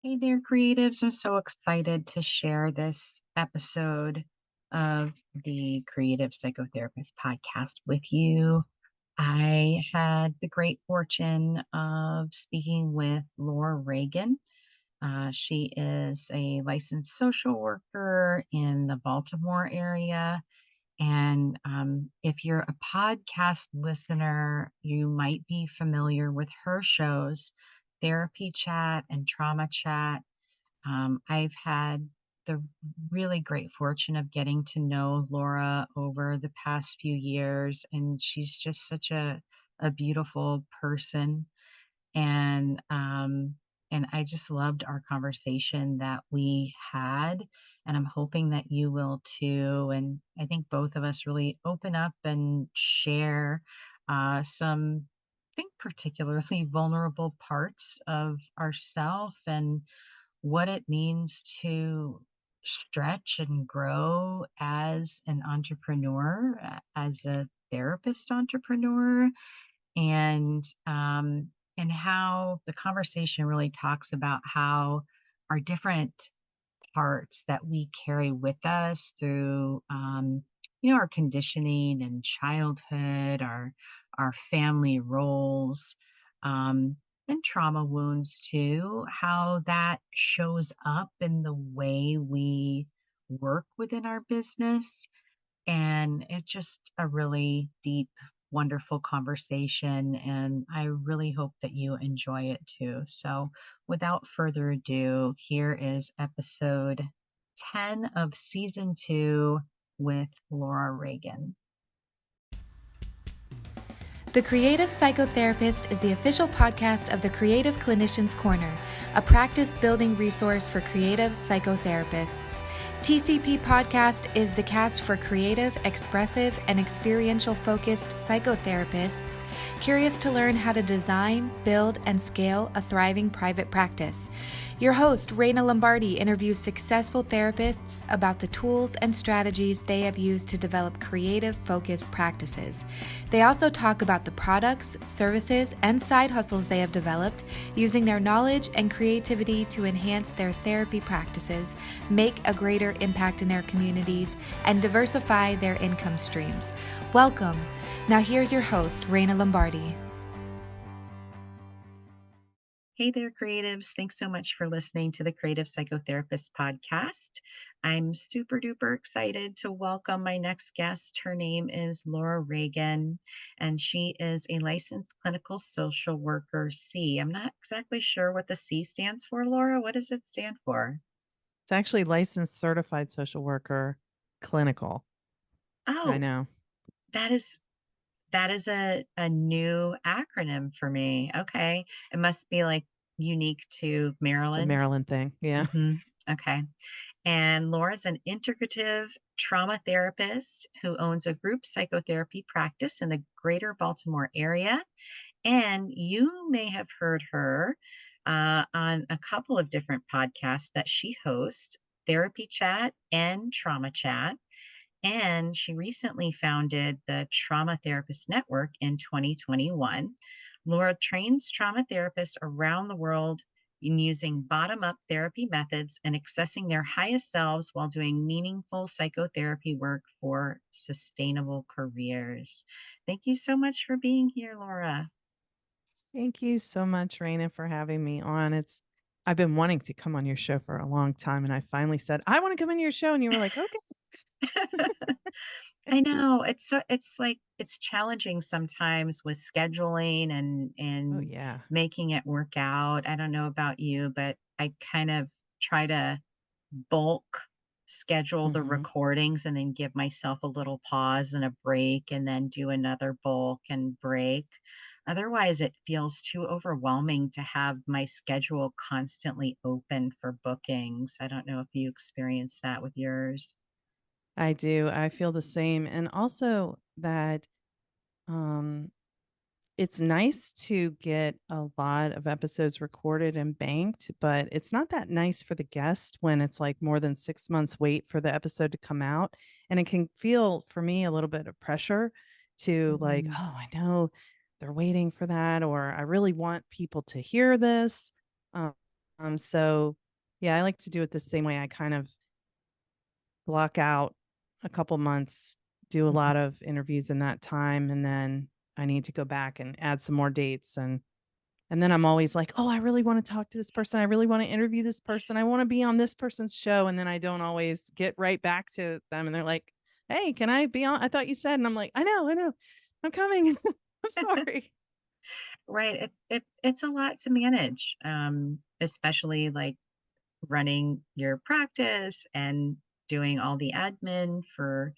Hey there, creatives. I'm so excited to share this episode of the Creative Psychotherapist podcast with you. I had the great fortune of speaking with Laura Reagan. She is a licensed social worker in the Baltimore area. And if you're a podcast listener, you might be familiar with her shows, Therapy Chat and Trauma Chat. I've had the really great fortune of getting to know Laura over the past few years, and she's just such a beautiful person. And and I just loved our conversation that we had, and I'm hoping that you will too. And I think both of us really open up and share some, I think, particularly vulnerable parts of ourself and what it means to stretch and grow as an entrepreneur, as a therapist entrepreneur, and how the conversation really talks about how our different parts that we carry with us through our conditioning and childhood, our family roles, um, and trauma wounds too, how that shows up in the way we work within our business. And it's just a really deep, wonderful conversation. And I really hope that you enjoy it too. So, without further ado, here is episode 10 of season 2 with Laura Reagan. The Creative Psychotherapist is the official podcast of the Creative Clinicians Corner, a practice building resource for creative psychotherapists. TCP Podcast is the cast for creative, expressive, and experiential focused psychotherapists curious to learn how to design, build, and scale a thriving private practice. Your host, Raina Lombardi, interviews successful therapists about the tools and strategies they have used to develop creative, focused practices. They also talk about the products, services, and side hustles they have developed using their knowledge and creativity to enhance their therapy practices, make a greater impact in their communities, and diversify their income streams. Welcome. Now here's your host, Raina Lombardi. Hey there, creatives. Thanks so much for listening to the Creative Psychotherapist podcast. I'm super duper excited to welcome my next guest. Her name is Laura Reagan, and she is a licensed clinical social worker C. I'm not exactly sure what the C stands for, Laura. What does it stand for? It's actually licensed certified social worker clinical. I Oh, know. that is a new acronym for me. Okay. It must be like unique to It's a Maryland. Maryland thing. Yeah. Okay. And Laura's an integrative trauma therapist who owns a group psychotherapy practice in the greater Baltimore area. And you may have heard her on a couple of different podcasts that she hosts, Therapy Chat and Trauma Chat. And she recently founded the Trauma Therapist Network in 2021. Laura trains trauma therapists around the world in using bottom up therapy methods and accessing their highest selves while doing meaningful psychotherapy work for sustainable careers. Thank you so much for being here, Laura. Thank you so much, Raina, for having me on. I've been wanting to come on your show for a long time, and I finally said, I want to come on your show. And you were like, okay. I know it's like it's challenging sometimes with scheduling and Oh, and yeah. making it work out. I don't know about you, but I kind of try to bulk schedule the Hmm. recordings and then give myself a little pause and a break and then do another bulk and break. Otherwise, it feels too overwhelming to have my schedule constantly open for bookings. I don't know if you experience that with yours. I do. I feel the same. And also that um, it's nice to get a lot of episodes recorded and banked, but it's not that nice for the guest when it's like more than 6 months wait for the episode to come out. And it can feel for me a little bit of pressure to like, Mm. oh, I know they're waiting for that, or I really want people to hear this. Um, So yeah, I like to do it the same way. I kind of block out a couple months, do a Mhm. lot of interviews in that time, and then I need to go back and add some more dates. And then I'm always like, "Oh, I really wanna talk to this person. I really wanna interview this person. I wanna be on this person's show," and then I don't always get right back to them, and they're like, "Hey, can I be on? I thought you said," and I'm like, "I know, I know. I'm coming. I'm sorry." Right. It's a lot to manage, especially like running your practice and doing all the admin for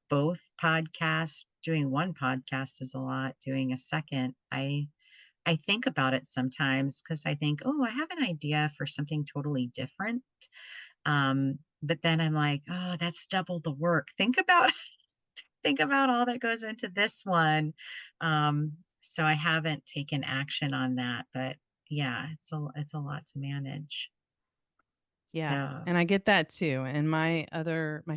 both podcasts. Doing one podcast is a lot. Doing a second, I think about it sometimes because I think, oh, I have an idea for something totally different. But then I'm like, oh, that's double the work. Think about all that goes into this one. So I haven't taken action on that, but yeah, it's a lot to manage. Yeah, So and I get that too, and my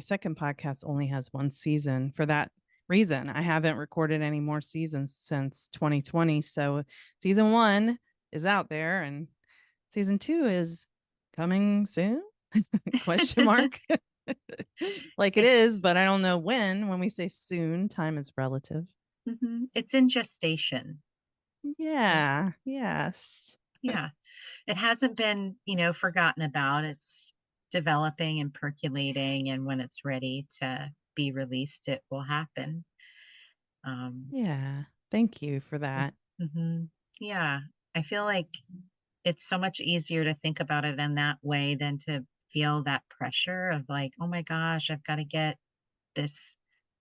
second podcast only has 1 season for that reason. I haven't recorded any more seasons since 2020, so season 1 is out there and season 2 is coming soon? Question mark. Like it is, it's but I don't know when we say soon, time is relative. it's in gestation. It, Yeah, yes. yeah, it hasn't been, forgotten about. It's developing and percolating, and when it's ready to be released, it will happen. Um, Yeah, thank you for mm, that. mhm. Yeah, I feel like it's so much easier to think about it in that way than to feel that pressure of like, oh my gosh, I've got to get this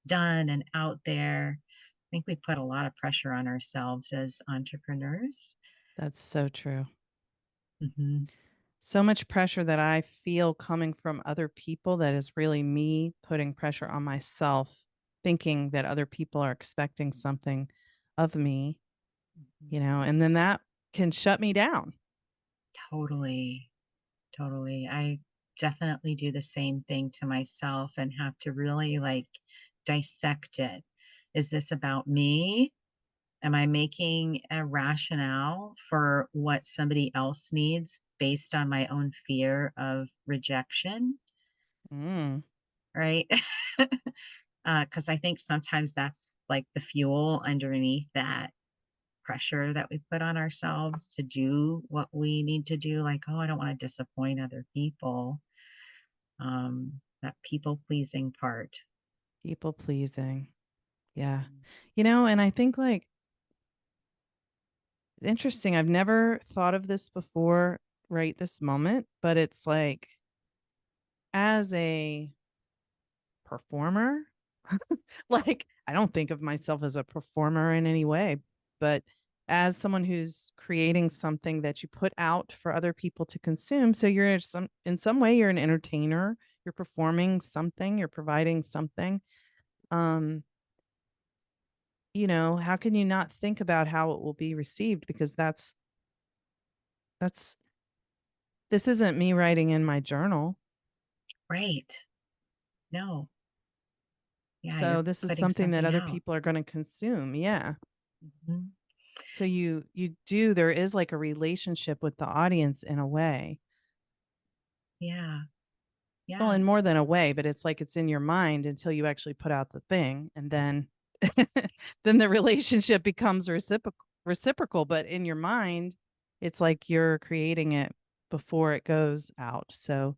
done and out there. I think we put a lot of pressure on ourselves as entrepreneurs. That's so true. Mhm. So much pressure that I feel coming from other people that is really me putting pressure on myself, thinking that other people are expecting something of me, Mhm. and then that can shut me down. Totally, totally. I definitely do the same thing to myself and have to really like dissect it. Is this about me? Am I making a rationale for what somebody else needs based on my own fear of rejection? Mm, Right? Because I think sometimes that's like the fuel underneath that pressure that we put on ourselves to do what we need to do. Like, oh, I don't want to disappoint other people. That people pleasing part. people pleasing. Yeah. Mhm. And I think like interesting. I've never thought of this before right this moment, but it's like as a performer, like I don't think of myself as a performer in any way, but as someone who's creating something that you put out for other people to consume, so you're in some way you're an entertainer, you're performing something, you're providing something. Um, how can you not think about how it will be received because that's this isn't me writing in my journal. Right. No. Yeah, So you're this is putting something that something other out. people are going to consume. Yeah. Mhm. So there is like a relationship with the audience in a way. Yeah. Well, Yeah. in more than a way, but it's like it's in your mind until you actually put out the thing and then then the relationship becomes reciprocal, but in your mind it's like you're creating it before it goes out. So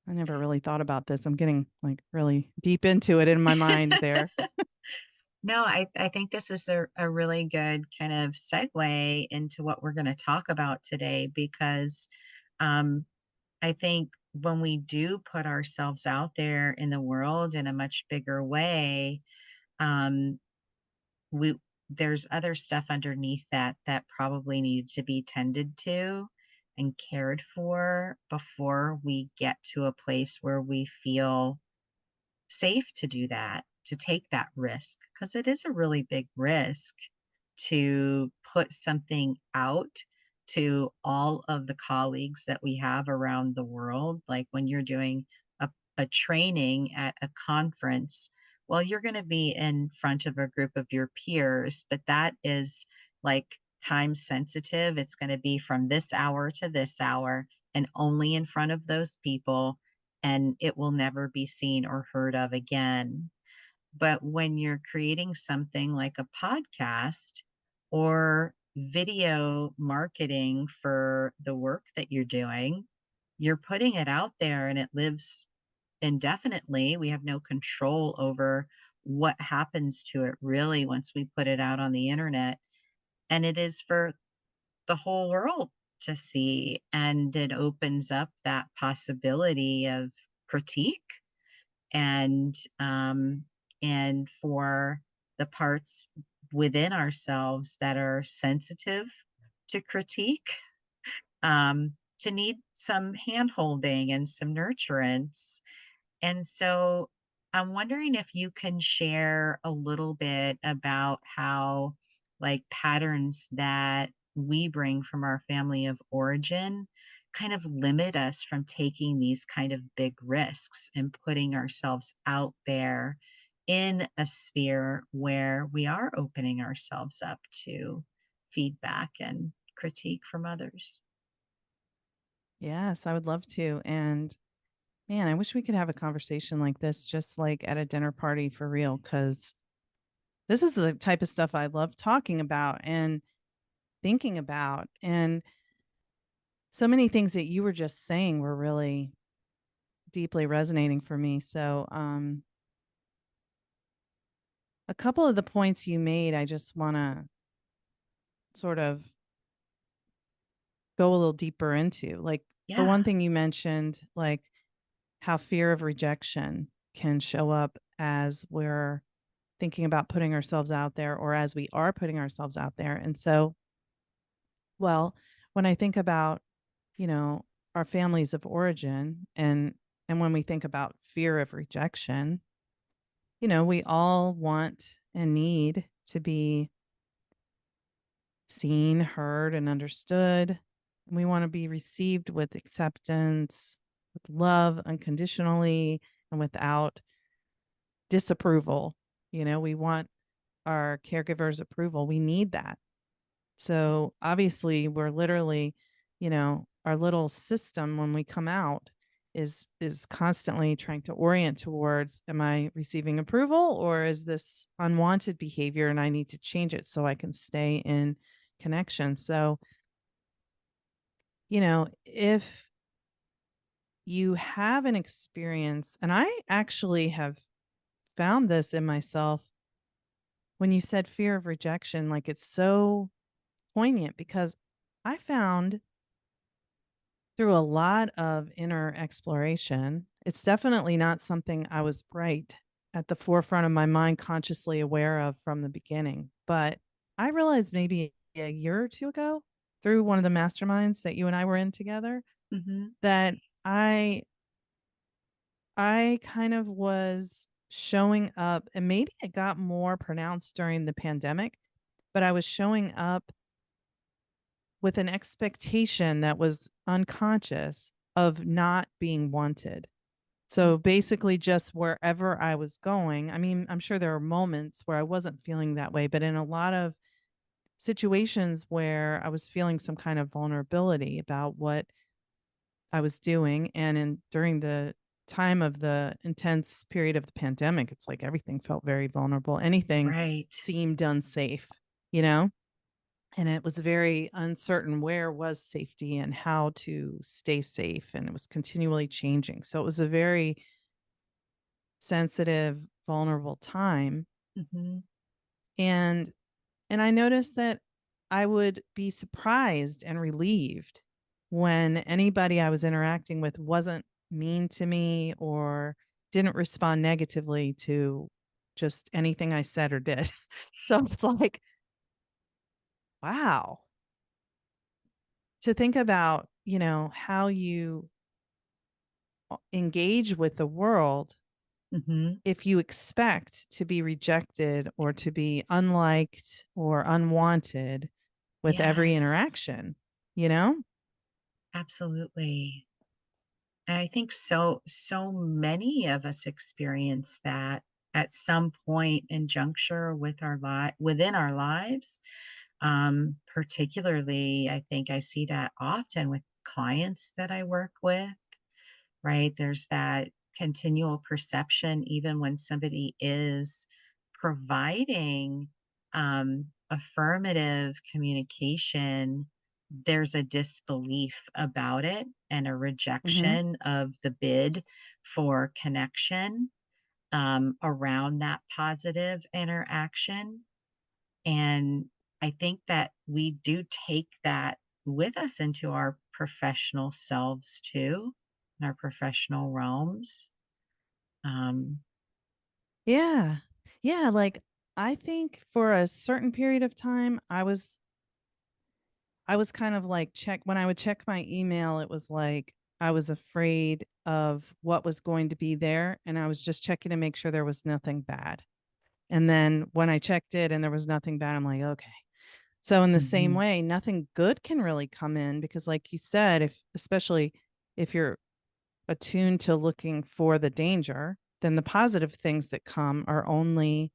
I never really thought about this. I'm getting like really deep into it in my mind there. No, I think this is a really good kind of segue into what we're going to talk about today because um, I think when we do put ourselves out there in the world in a much bigger way, um, we there's other stuff underneath that probably needs to be tended to and cared for before we get to a place where we feel safe to do that, to take that risk, because it is a really big risk to put something out to all of the colleagues that we have around the world. Like when you're doing a training at a conference, well, you're going to be in front of a group of your peers, but that is like time sensitive. It's going to be from this hour to this hour and only in front of those people, and it will never be seen or heard of again. But when you're creating something like a podcast or video marketing for the work that you're doing, you're putting it out there and it lives indefinitely. We have no control over what happens to it really once we put it out on the internet. And it is for the whole world to see. And it opens up that possibility of critique and and for the parts within ourselves that are sensitive to critique, to need some hand holding and some nurturance. And so I'm wondering if you can share a little bit about how, like, patterns that we bring from our family of origin kind of limit us from taking these kind of big risks and putting ourselves out there in a sphere where we are opening ourselves up to feedback and critique from others. Yes, I would love to. And man, I wish we could have a conversation like this, just like at a dinner party for real, because this is the type of stuff I love talking about and thinking about. And so many things that you were just saying were really deeply resonating for me. So, a couple of the points you made, I just want to sort of go a little deeper into. Like, for Yeah. one thing, you mentioned like how fear of rejection can show up as we're thinking about putting ourselves out there or as we are putting ourselves out there. And so, well, when I think about, you know, our families of origin and when we think about fear of rejection, we all want and need to be seen, heard, and understood. And we want to be received with acceptance, with love unconditionally, and without disapproval. We want our caregivers' approval. We need that. So obviously, we're literally, our little system when we come out is constantly trying to orient towards, am I receiving approval or is this unwanted behavior and I need to change it so I can stay in connection. So, if you have an experience, and I actually have found this in myself when you said fear of rejection, like it's so poignant because I found through a lot of inner exploration, it's definitely not something I was bright at the forefront of my mind, consciously aware of from the beginning. But I realized maybe a year or two ago through one of the masterminds that you and I were in together Hmm. that I kind of was showing up, and maybe it got more pronounced during the pandemic, but I was showing up with an expectation that was unconscious of not being wanted. So basically, just wherever I was going, I mean, I'm sure there are moments where I wasn't feeling that way, but in a lot of situations where I was feeling some kind of vulnerability about what I was doing, and during the time of the intense period of the pandemic, it's like everything felt very vulnerable. Anything Right. seemed unsafe, you know? And it was very uncertain where was safety and how to stay safe. And it was continually changing. So it was a very sensitive, vulnerable time. Hmm. And I noticed that I would be surprised and relieved when anybody I was interacting with wasn't mean to me or didn't respond negatively to just anything I said or did. So it's like, wow, to think about, how you engage with the world Hmm. if you expect to be rejected or to be unliked or unwanted with every Yes, interaction, you know? absolutely. And I think so many of us experience that at some point in juncture with our within our lives. Particularly, I think I see that often with clients that I work with, right? There's that continual perception, even when somebody is providing affirmative communication, there's a disbelief about it and a Mhm. rejection of the bid for connection around that positive interaction. And I think that we do take that with us into our professional selves too, in our professional realms. Um, Yeah. Yeah, like, I think for a certain period of time, I was kind of like check when I would check my email, it was like I was afraid of what was going to be there, and I was just checking to make sure there was nothing bad. And then when I checked it and there was nothing bad, I'm like, "Okay." So in the same mhm. way, nothing good can really come in because like you said, if especially if you're attuned to looking for the danger, then the positive things that come are only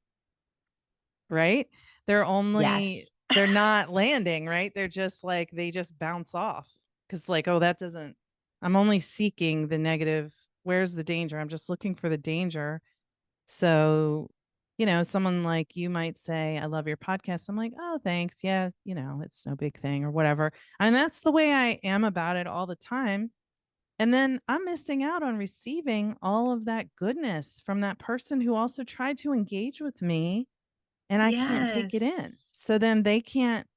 right? They're only Yes. they're not landing, right? They're just like they just bounce off because like, oh, that doesn't I'm only seeking the negative. Where's the danger? I'm just looking for the danger. So, someone like you might say, I love your podcast. I'm like, oh, thanks. Yeah, it's no big thing or whatever. And that's the way I am about it all the time. And then I'm missing out on receiving all of that goodness from that person who also tried to engage with me and I can't take it in. Yes. So then they can't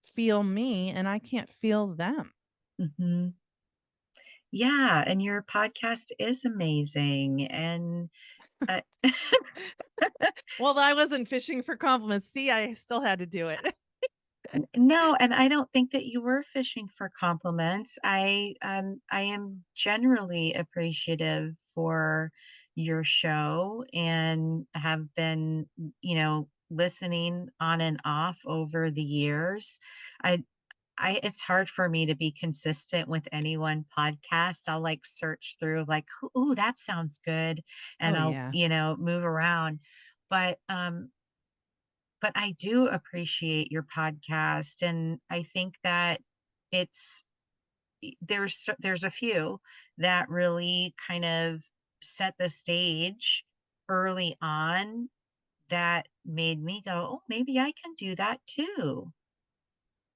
feel me and I can't feel them. Mhm. Yeah, and your podcast is amazing, and, uh Well, I wasn't fishing for compliments. See, I still had to do it. No, and I don't think that you were fishing for compliments. I am generally appreciative for your show and have been, listening on and off over the years. I I it's hard for me to be consistent with any one podcast. I'll like search through like, "Ooh, that sounds good," and Oh, I'll, yeah. move around. But but I do appreciate your podcast, and I think that it's there's a few that really kind of set the stage early on that made me go, "Oh, maybe I can do that too."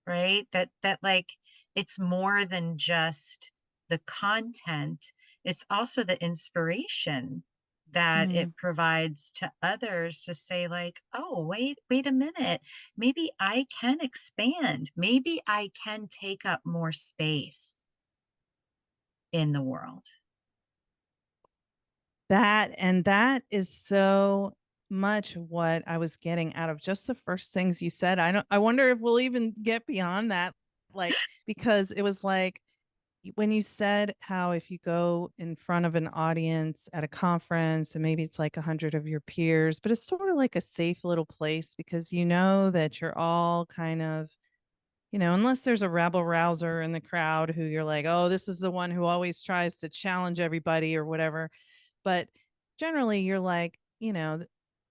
Right? That like it's more than just the content, it's also the inspiration that Mhm. it provides to others to say like, "Oh, wait a minute. Maybe I can expand. Maybe I can take up more space in the world." That is so much what I was getting out of just the first things you said. I wonder if we'll even get beyond that, like, because it was like when you said how if you go in front of an audience at a conference and maybe it's like 100 of your peers, but it's sort of like a safe little place because you know that you're all kind of, unless there's a rabble rouser in the crowd who you're like, oh, this is the one who always tries to challenge everybody or whatever. But generally, you're like,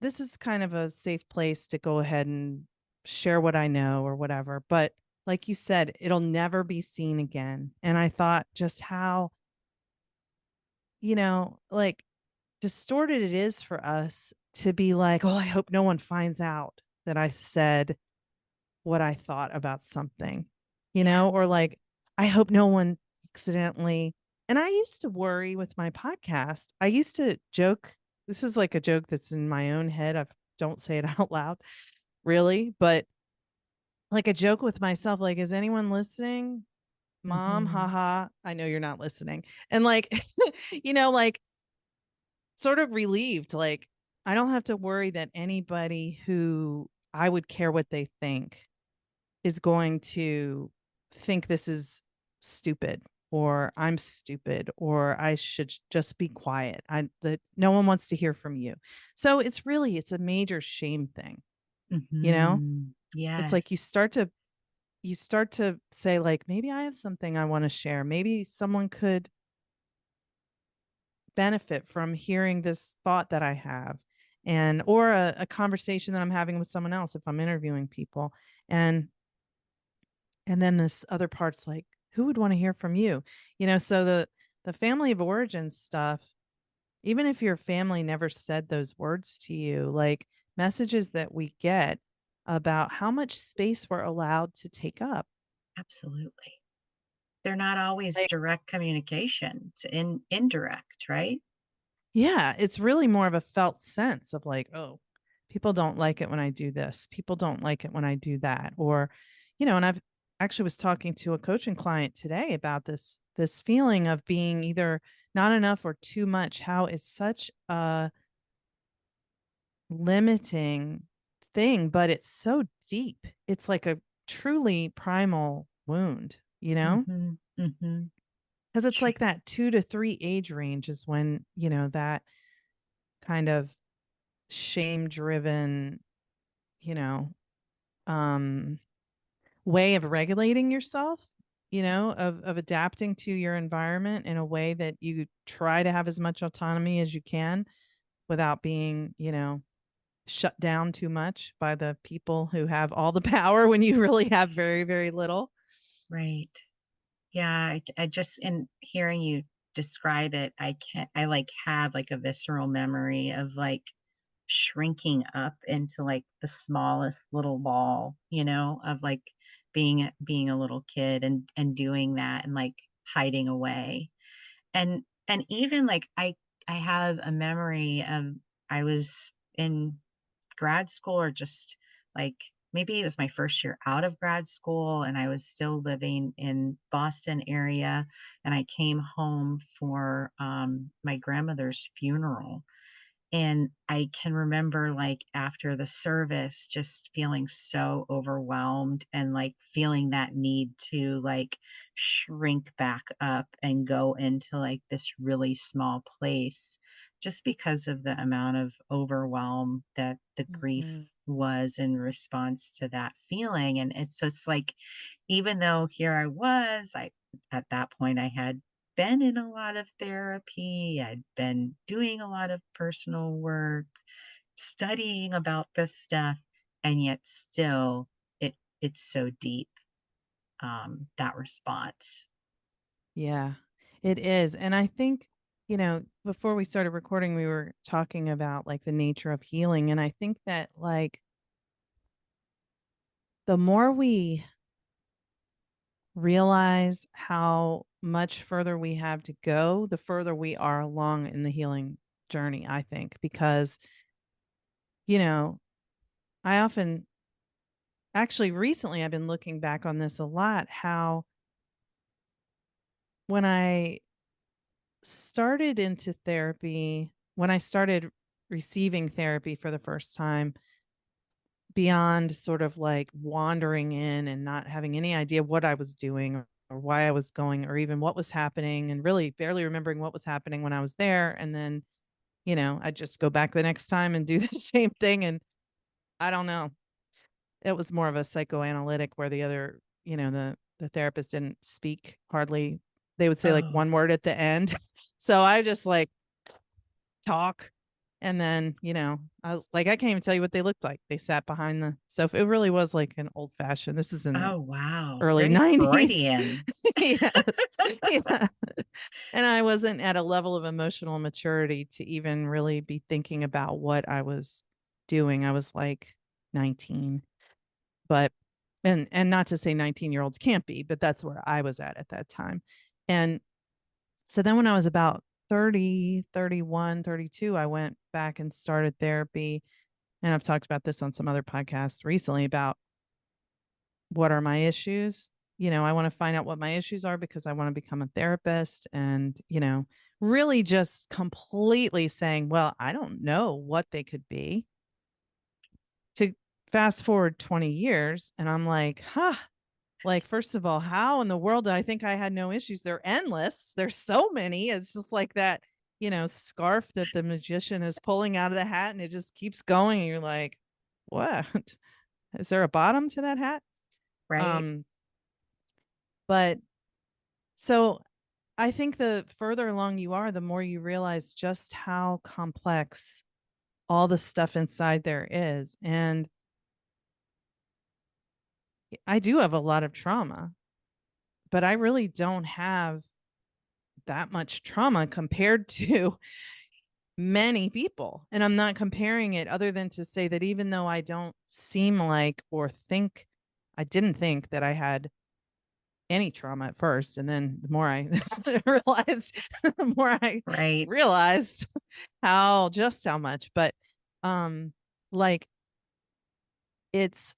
this is kind of a safe place to go ahead and share what I know or whatever. But like you said, it'll never be seen again. And I thought just how, like distorted it is for us to be like, oh, I hope no one finds out that I said what I thought about something, Yeah. or like, I hope no one accidentally. And I used to worry with my podcast. I used to joke. This is like a joke that's in my own head. I don't say it out loud, really, but like a joke with myself, like, is anyone listening? Mom, Mhm. haha. I know you're not listening. And like, like sort of relieved, like, I don't have to worry that anybody who I would care what they think is going to think this is stupid or I'm stupid or I should just be quiet. I that no one wants to hear from you. So it's a major shame thing, you know? Mhm. It's like Yes. you start to say like maybe I have something I want to share. Maybe someone could benefit from hearing this thought that I have and or a conversation that I'm having with someone else if I'm interviewing people. And And then this other part's like, who would want to hear from you? So the family of origin stuff, even if your family never said those words to you, like messages that we get about how much space we're allowed to take up. Absolutely. They're not always Like, direct communication. It's indirect, right? yeah, it's really more of a felt sense of like, oh, people don't like it when I do this. People don't like it when I do that. Or, and I've actually was talking to a coaching client today about this feeling of being either not enough or too much, how it's such a limiting thing, but it's so deep. It's like a truly primal wound, Mhm, mhm. because it's Sure. like that 2 to 3 age range is when, that kind of shame driven, you know, um, way of regulating yourself, of adapting to your environment in a way that you try to have as much autonomy as you can without being, shut down too much by the people who have all the power when you really have very, very little. Right. Yeah, I just in hearing you describe it, I, like, have, like, a visceral memory of, like, shrinking up into, like, the smallest little ball, of, like, being a little kid and doing that and, like, hiding away. And even, like, I have a memory of I was in grad school or just, like, maybe it was my first year out of grad school, and I was still living in Boston area, and I came home for, my grandmother's funeral, and I can remember, like, after the service, just feeling so overwhelmed and, like, feeling that need to, like, shrink back up and go into, like, this really small place just because of the amount of overwhelm that the grief Mhm. was in response to that feeling, and it's like, even though here I was, I at that point, I had been in a lot of therapy. I'd been doing a lot of personal work, studying about this stuff, and yet still it's so deep, that response. Yeah, it is. And I think, before we started recording, we were talking about like the nature of healing. And I think that like the more we realize how much further we have to go, the further we are along in the healing journey, I think, because, you know, I often actually recently I've been looking back on this a lot, how when I started into therapy, when I started receiving therapy for the first time, beyond sort of like wandering in and not having any idea what I was doing or why I was going or even what was happening and really barely remembering what was happening when I was there. And then, I'd just go back the next time and do the same thing. And I don't know. It was more of a psychoanalytic where the other, the therapist didn't speak hardly. They would say like Oh, one word at the end. So I just like talk. And then, I was like, I can't even tell you what they looked like. They sat behind the sofa. It really was like an old fashioned. This is in the oh, wow, early very 90s. Freudian. Yes. Yeah. And I wasn't at a level of emotional maturity to even really be thinking about what I was doing. I was like 19. But and not to say 19-year-olds can't be, but that's where I was at that time. And so then when I was about 30, 31, 32, I went back and started therapy. And I've talked about this on some other podcasts recently about what are my issues. I want to find out what my issues are because I want to become a therapist and, really just completely saying, well, I don't know what they could be. To fast forward 20 years and I'm like, huh, like, first of all, how in the world did I think I had no issues? They're endless. There's so many. It's just like that, scarf that the magician is pulling out of the hat and it just keeps going. And you're like, what? Is there a bottom to that hat? Right? Um, but so I think the further along you are, the more you realize just how complex all the stuff inside there is. And I do have a lot of trauma, but I really don't have that much trauma compared to many people. And I'm not comparing it other than to say that even though I don't seem like or think, I didn't think that I had any trauma at first. And then the more I realized, the more I Right. realized how much. But um like it's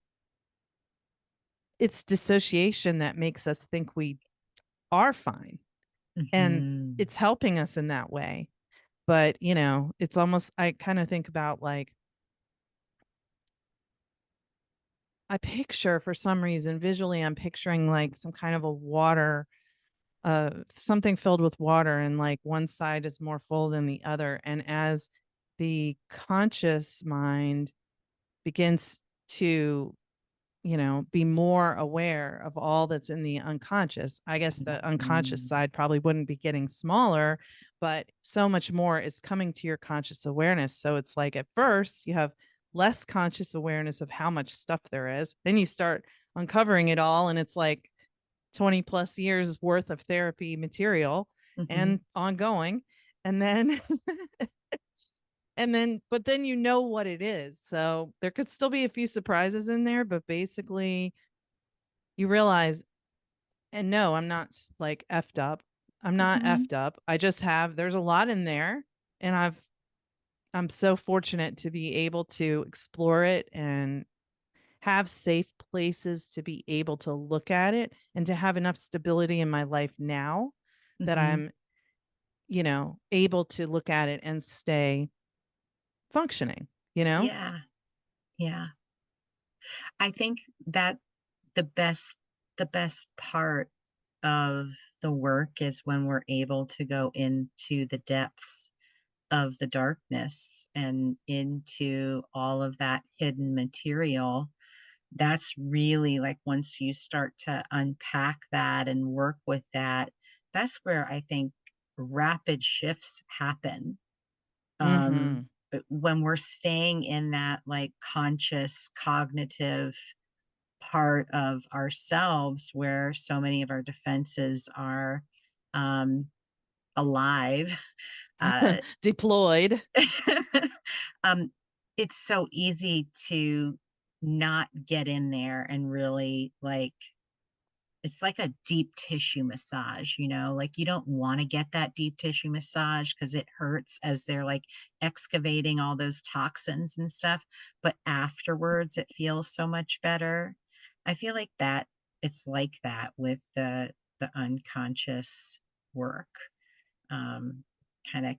it's dissociation that makes us think we are fine. And Hmm. it's helping us in that way. But, it's almost I kind of think about like I picture for some reason visually I'm picturing like some kind of a water something filled with water and like one side is more full than the other and as the conscious mind begins to be more aware of all that's in the unconscious. I guess the unconscious Mhm. side probably wouldn't be getting smaller, but so much more is coming to your conscious awareness. So it's like at first you have less conscious awareness of how much stuff there is. Then you start uncovering it all, and it's like 20 plus years worth of therapy material Mhm. and ongoing. And then but then you know what it is. So there could still be a few surprises in there, but basically you realize, and no, I'm not like effed up. I'm not Mhm. effed up. I just there's a lot in there. And I'm so fortunate to be able to explore it and have safe places to be able to look at it and to have enough stability in my life now that Mhm. I'm, able to look at it and stay functioning, you know? Yeah. Yeah. I think that the best the best part of the work is when we're able to go into the depths of the darkness and into all of that hidden material. That's really like once you start to unpack that and work with that, that's where I think rapid shifts happen. Mhm. When we're staying in that like conscious cognitive part of ourselves where so many of our defenses are um, alive. uh, Deployed. um, it's so easy to not get in there and really like it's like a deep tissue massage, like you don't want to get that deep tissue massage because it hurts as they're like excavating all those toxins and stuff. But afterwards, it feels so much better. I feel like that it's like that with the unconscious work, um, kind of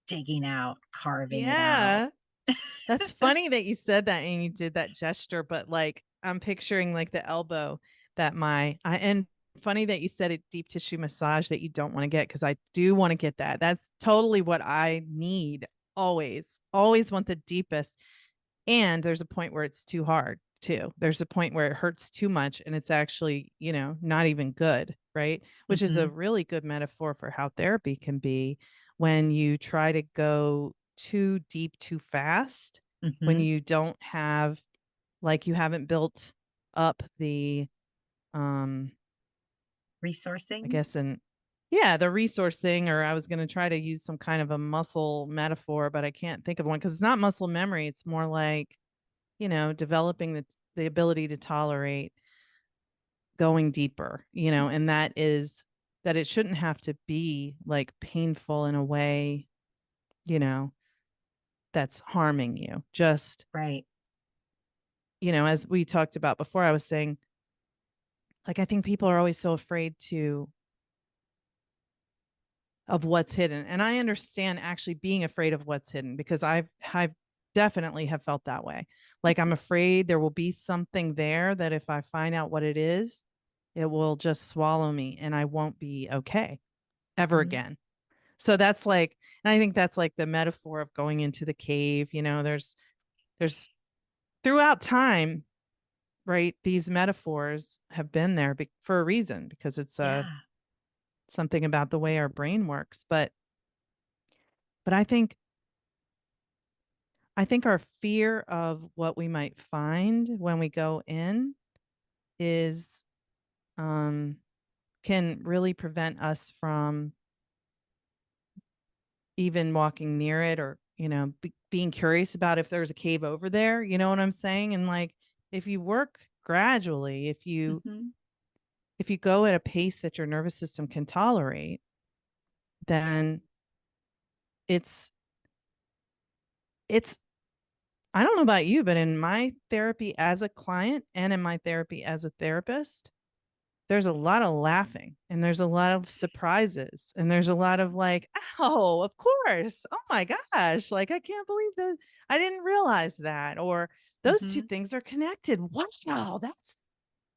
digging out, carving it out. Yeah. That's funny that you said that and you did that gesture, but like I'm picturing like the elbow that and funny that you said it deep tissue massage that you don't want to get because I do want to get that. That's totally what I need always. Always want the deepest. And there's a point where it's too hard too. There's a point where it hurts too much and it's actually, not even good, right? Which is a Hmm. really good metaphor for how therapy can be when you try to go too deep too fast, when Hmm. you don't have like you haven't built up the um I Resourcing. guess and yeah, the resourcing, or I was going to try to use some kind of a muscle metaphor, but I can't think of one because it's not muscle memory. It's more like developing the ability to tolerate going deeper, and that is that it shouldn't have to be like painful in a way, you know, that's harming you. Just, Right. as we talked about before, I was saying, like, I think people are always so afraid of what's hidden. And I understand actually being afraid of what's hidden because I've definitely have felt that way. Like I'm afraid there will be something there that if I find out what it is, it will just swallow me and I won't be okay ever Mhm. again. So that's like, and I think that's like the metaphor of going into the cave. There's throughout time, right? These metaphors have been there for a reason because it's Yeah. something about the way our brain works. But I think our fear of what we might find when we go in is um can really prevent us from even walking near it, or being curious about if there's a cave over there, you know what I'm saying? And like, if you work gradually, Mhm. if you go at a pace that your nervous system can tolerate, then it's it's I don't know about you, but in my therapy as a client and in my therapy as a therapist, there's a lot of laughing and there's a lot of surprises and there's a lot of like, oh, of course. Oh my gosh. Like, I can't believe that I didn't realize that. Or those two Mhm. things are connected. Wow. That's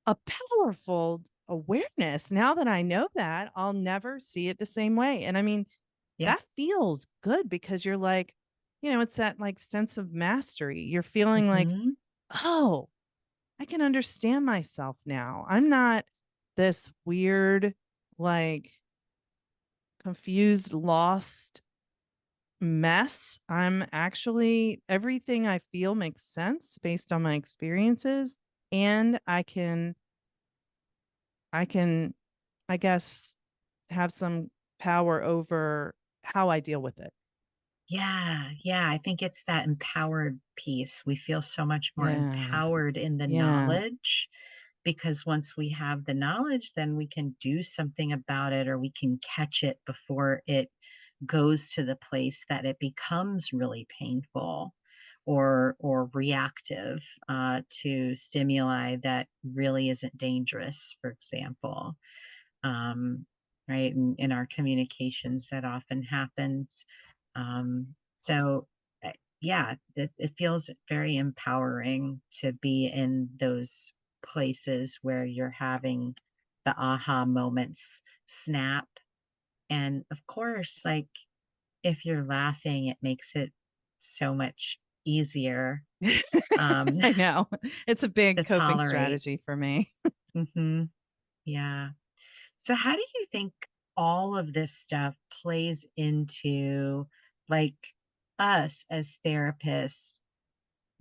a powerful awareness. Now that I know that, I'll never see it the same way. And I mean, Yeah. that feels good because you're like, it's that like sense of mastery. You're feeling like, Mhm. oh, I can understand myself now. I'm not this weird, like confused, lost mess. I'm actually, everything I feel makes sense based on my experiences. And I can, I guess, have some power over how I deal with it. Yeah, yeah, I think it's that empowered piece. We feel so much more Yeah. empowered in the Yeah. knowledge because once we have the knowledge, then we can do something about it or we can catch it before it goes to the place that it becomes really painful or reactive to stimuli that really isn't dangerous, for example. um, right? In our communications, that often happens. So, yeah, it feels very empowering to be in those places where you're having the aha moments snap. And of course, like if you're laughing, it makes it so much easier um, I know. It's a big to coping tolerate. strategy for me. Hmm. Yeah. So how do you think all of this stuff plays into like us as therapists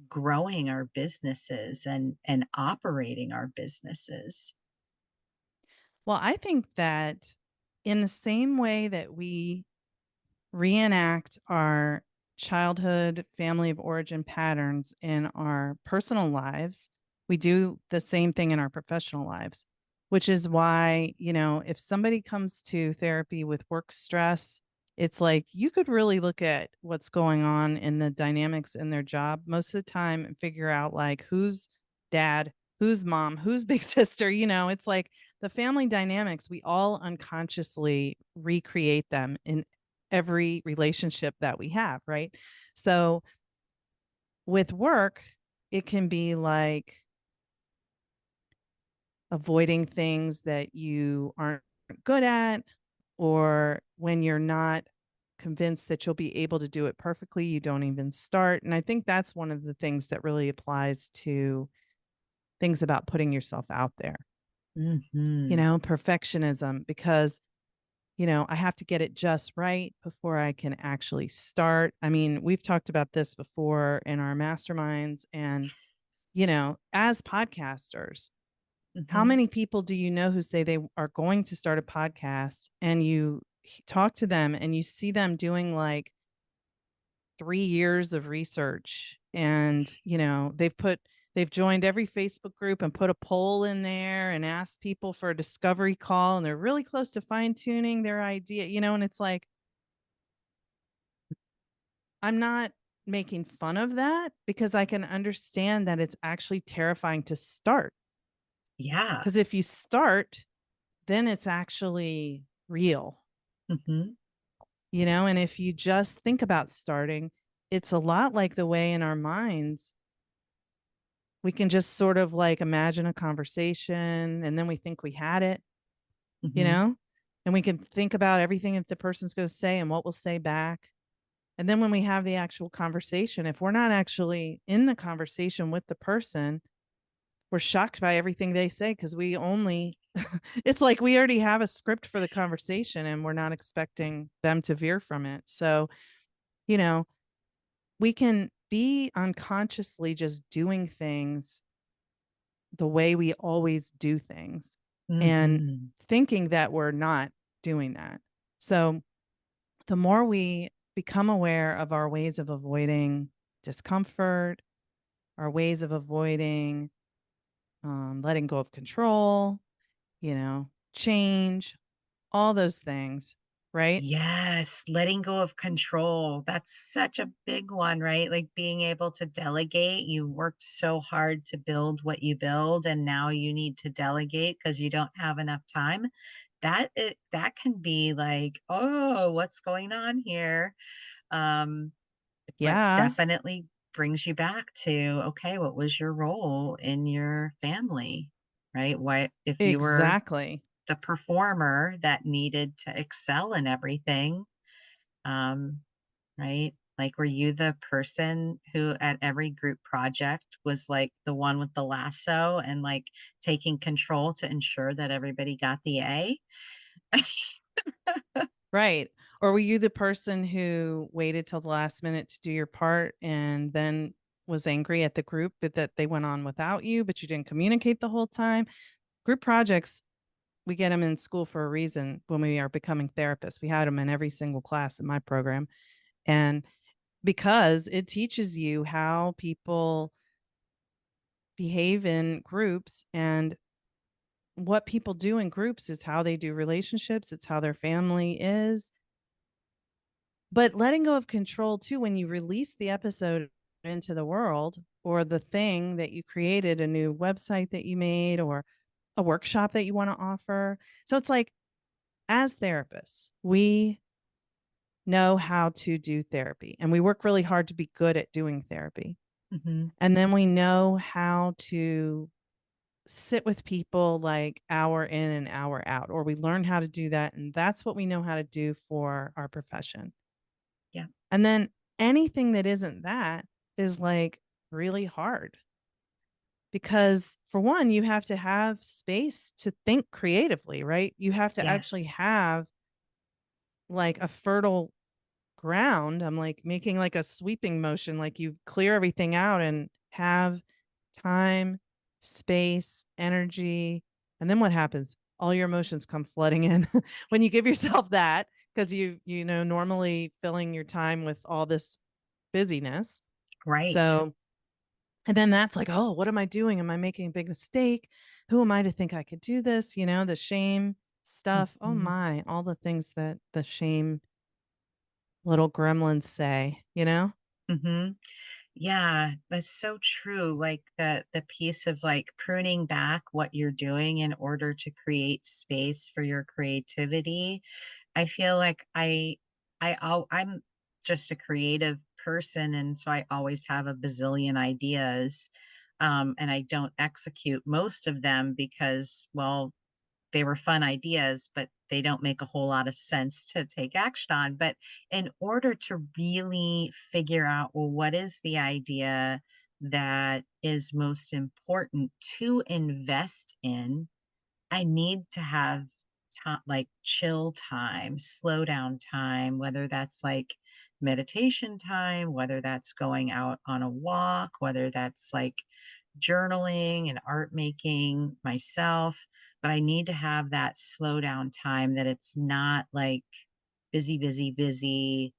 growing our businesses and operating our businesses? Well, I think that in the same way that we reenact our childhood family of origin patterns in our personal lives, we do the same thing in our professional lives, which is why, if somebody comes to therapy with work stress, it's like you could really look at what's going on in the dynamics in their job most of the time and figure out like who's dad, who's mom, who's big sister. It's like the family dynamics, we all unconsciously recreate them in every relationship that we have, right? So with work, it can be like avoiding things that you aren't good at, or when you're not convinced that you'll be able to do it perfectly, you don't even start. And I think that's one of the things that really applies to things about putting yourself out there, Hmm. perfectionism, because I have to get it just right before I can actually start. I mean, we've talked about this before in our masterminds. And, as podcasters, how Hmm. many people do you know who say they are going to start a podcast and you talk to them and you see them doing like 3 years of research, and they've joined every Facebook group and put a poll in there and asked people for a discovery call, and they're really close to fine tuning their idea, and it's like, I'm not making fun of that because I can understand that it's actually terrifying to start, Yeah. because if you start, then it's actually real, Hmm. and if you just think about starting, it's a lot like the way in our minds we can just sort of like imagine a conversation and then we think we had it, you Hmm. know, and we can think about everything that the person's going to say and what we'll say back. And then when we have the actual conversation, if we're not actually in the conversation with the person, we're shocked by everything they say because we only, it's like we already have a script for the conversation and we're not expecting them to veer from it. So, you know, we can be unconsciously just doing things the way we always do things and Mhm. thinking that we're not doing that. So the more we become aware of our ways of avoiding discomfort, our ways of avoiding letting go of control, change, all those things, right? Yes, letting go of control. That's such a big one, right? Like being able to delegate. You worked so hard to build what you build, and now you need to delegate because you don't have enough time. That can be like, oh, what's going on here? Um, but Yeah, definitely brings you back to, okay, what was your role in your family, right? Why, if you were exactly. the performer that needed to excel in everything, um, right? Like, were you the person who at every group project was like the one with the lasso and like taking control to ensure that everybody got the A? Right. Or were you the person who waited till the last minute to do your part and then was angry at the group that they went on without you, but you didn't communicate the whole time? Group projects, we get them in school for a reason when we are becoming therapists. We had them in every single class in my program. And because it teaches you how people behave in groups, and what people do in groups is how they do relationships, it's how their family is. But letting go of control too, when you release the episode into the world, or the thing that you created, a new website that you made, or a workshop that you want to offer. So it's like, as therapists, we know how to do therapy and we work really hard to be good at doing therapy. Mhm. And then we know how to sit with people like hour in and hour out, or we learn how to do that. And that's what we know how to do for our profession. Yeah. And then anything that isn't that is like really hard because, for one, you have to have space to think creatively, right? You have to actually Yes. have like a fertile ground. I'm like making like a sweeping motion, like you clear everything out and have time, space, energy. And then what happens? All your emotions come flooding in when you give yourself that, because normally filling your time with all this busyness. Right. So, and then that's like, oh, what am I doing? Am I making a big mistake? Who am I to think I could do this? The shame stuff. Oh Mhm. my, all the things that the shame little gremlins say. Mhm. Yeah, that's so true. Like the piece of like pruning back what you're doing in order to create space for your creativity. I feel like I'm just a creative person, and so I always have a bazillion ideas. And I don't execute most of them because, well, they were fun ideas, but they don't make a whole lot of sense to take action on. But in order to really figure out, well, what is the idea that is most important to invest in, I need to have like chill time, slow down time, whether that's like meditation time, whether that's going out on a walk, whether that's like journaling and art making myself. But I need to have that slow down time that it's not like busy, busy, busy,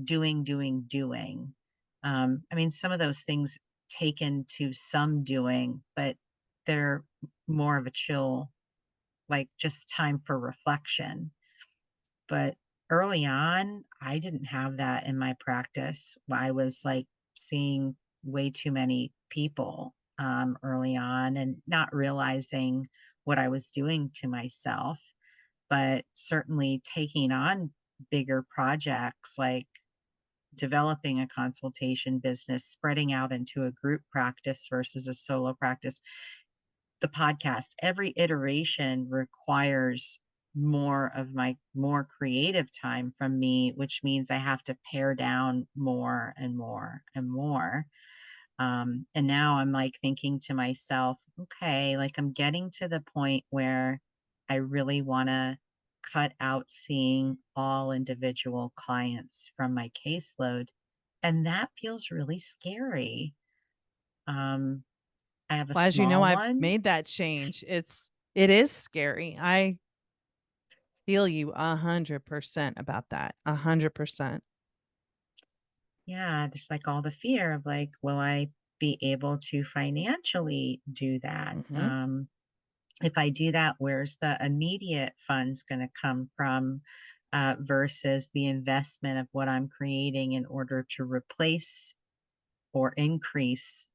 doing, doing, doing. I mean, some of those things taken to some doing, but they're more of a chill, like just time for reflection. But early on, I didn't have that in my practice. I was like seeing way too many people early on and not realizing what I was doing to myself. But certainly taking on bigger projects like developing a consultation business, spreading out into a group practice versus a solo practice, the podcast, every iteration requires more creative time from me, which means I have to pare down more and more and more. And now I'm like thinking to myself, okay, like I'm getting to the point where I really want to cut out seeing all individual clients from my caseload. And that feels really scary. Um, I have a Well, as you know, small I've one. made that change. It is scary. I feel you 100% about that. 100%. Yeah, there's like all the fear of like, will I be able to financially do that? Mhm. If I do that, where's the immediate funds going to come from versus the investment of what I'm creating in order to replace or increase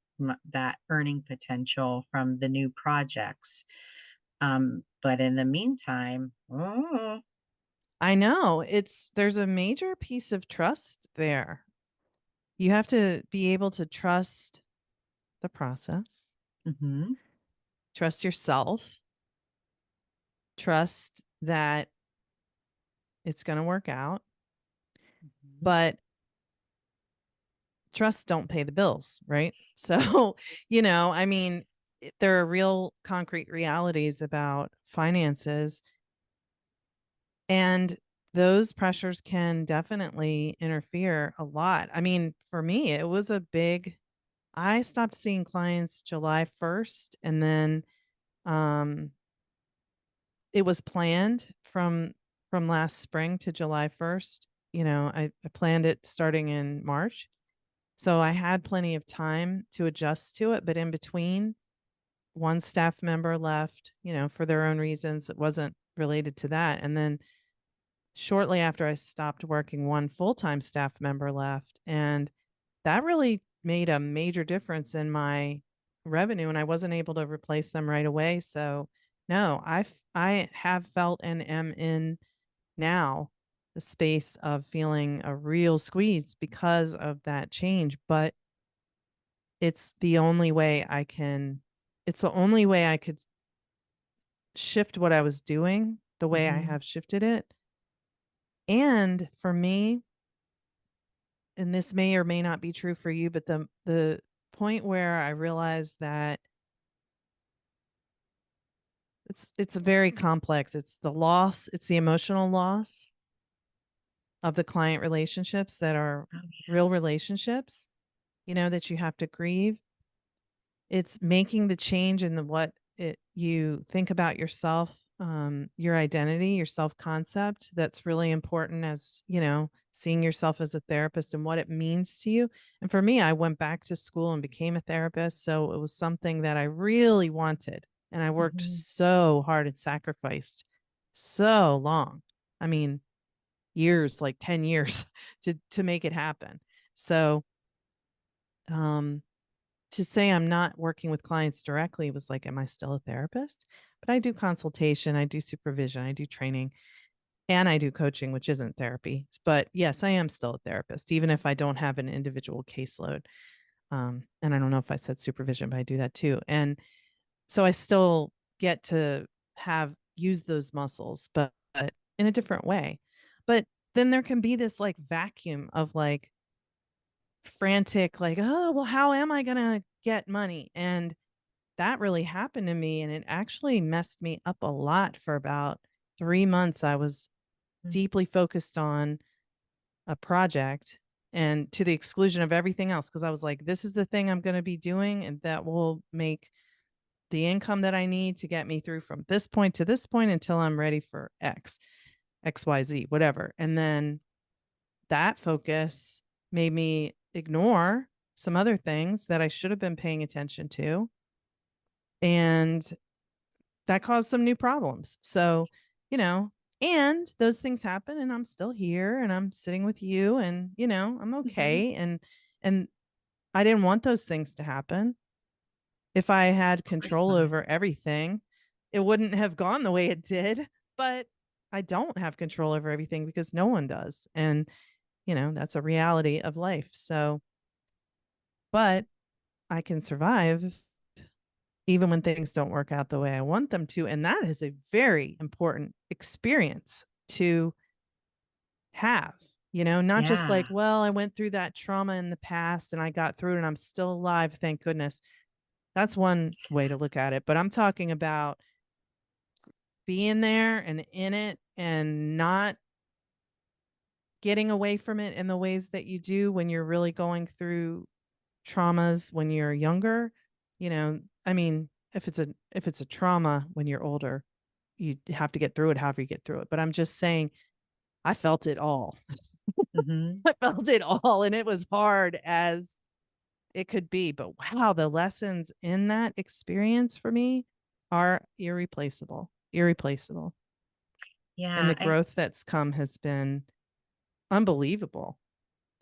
that earning potential from the new projects? But in the meantime, oh, I know. There's a major piece of trust there. You have to be able to trust the process, mhm, trust yourself, trust that it's going to work out, mhm, but trusts don't pay the bills, right? So, I mean, there are real concrete realities about finances, and those pressures can definitely interfere a lot. I mean, for me, it was a big I stopped seeing clients July 1st, and then um it was planned from last spring to July 1st. I planned it starting in March. So I had plenty of time to adjust to it, but in between, one staff member left, for their own reasons. It wasn't related to that. And then shortly after I stopped working, one full-time staff member left, and that really made a major difference in my revenue, and I wasn't able to replace them right away. So, no, I have felt and am in now the space of feeling a real squeeze because of that change, but it's the only way I can it's the only way I could shift what I was doing the way I mhm, have shifted it. And for me, and this may or may not be true for you, but the point where I realized that it's very complex. It's the loss, it's the emotional loss of the client relationships that are oh, real relationships, that you have to grieve. It's making the change in you think about yourself, your identity, your self-concept. That's really important, as, seeing yourself as a therapist and what it means to you. And for me, I went back to school and became a therapist, so it was something that I really wanted, and I worked mhm, so hard and sacrificed so long. I mean, years, like 10 years to make it happen. So, um to say I'm not working with clients directly was like, am I still a therapist? But I do consultation, I do supervision, I do training, and I do coaching, which isn't therapy. But yes, I am still a therapist, even if I don't have an individual caseload. And I don't know if I said supervision, but I do that too. And so I still get to have use those muscles, but in a different way. But then there can be this like vacuum of like frantic, like, oh, well, how am I going to get money? And that really happened to me, and it actually messed me up a lot for about 3 months. I was mm, deeply focused on a project and to the exclusion of everything else, because I was like, this is the thing I'm gonna be doing, and that will make the income that I need to get me through from this point to this point until I'm ready for XYZ, whatever. And then that focus made me ignore some other things that I should have been paying attention to, and that caused some new problems. So, you know, and those things happen, and I'm still here and I'm sitting with you, and I'm mhm. okay, and I didn't want those things to happen. If I had Of course control not. over everything, it wouldn't have gone the way it did, but I don't have control over everything because no one does. And, that's a reality of life. So, but I can survive even when things don't work out the way I want them to. And that is a very important experience to have, not just Yeah. like, well, I went through that trauma in the past and I got through it and I'm still alive. Thank goodness. That's one way to look at it. But I'm talking about being there and in it and not getting away from it in the ways that you do when you're really going through traumas when you're younger. I mean, if it's a trauma when you're older, you have to get through it however you get through it. But I'm just saying I felt it all. Hmm. I felt it all and it was hard as it could be. But wow, the lessons in that experience for me are irreplaceable. Irreplaceable. And Yeah, the growth that's come has been unbelievable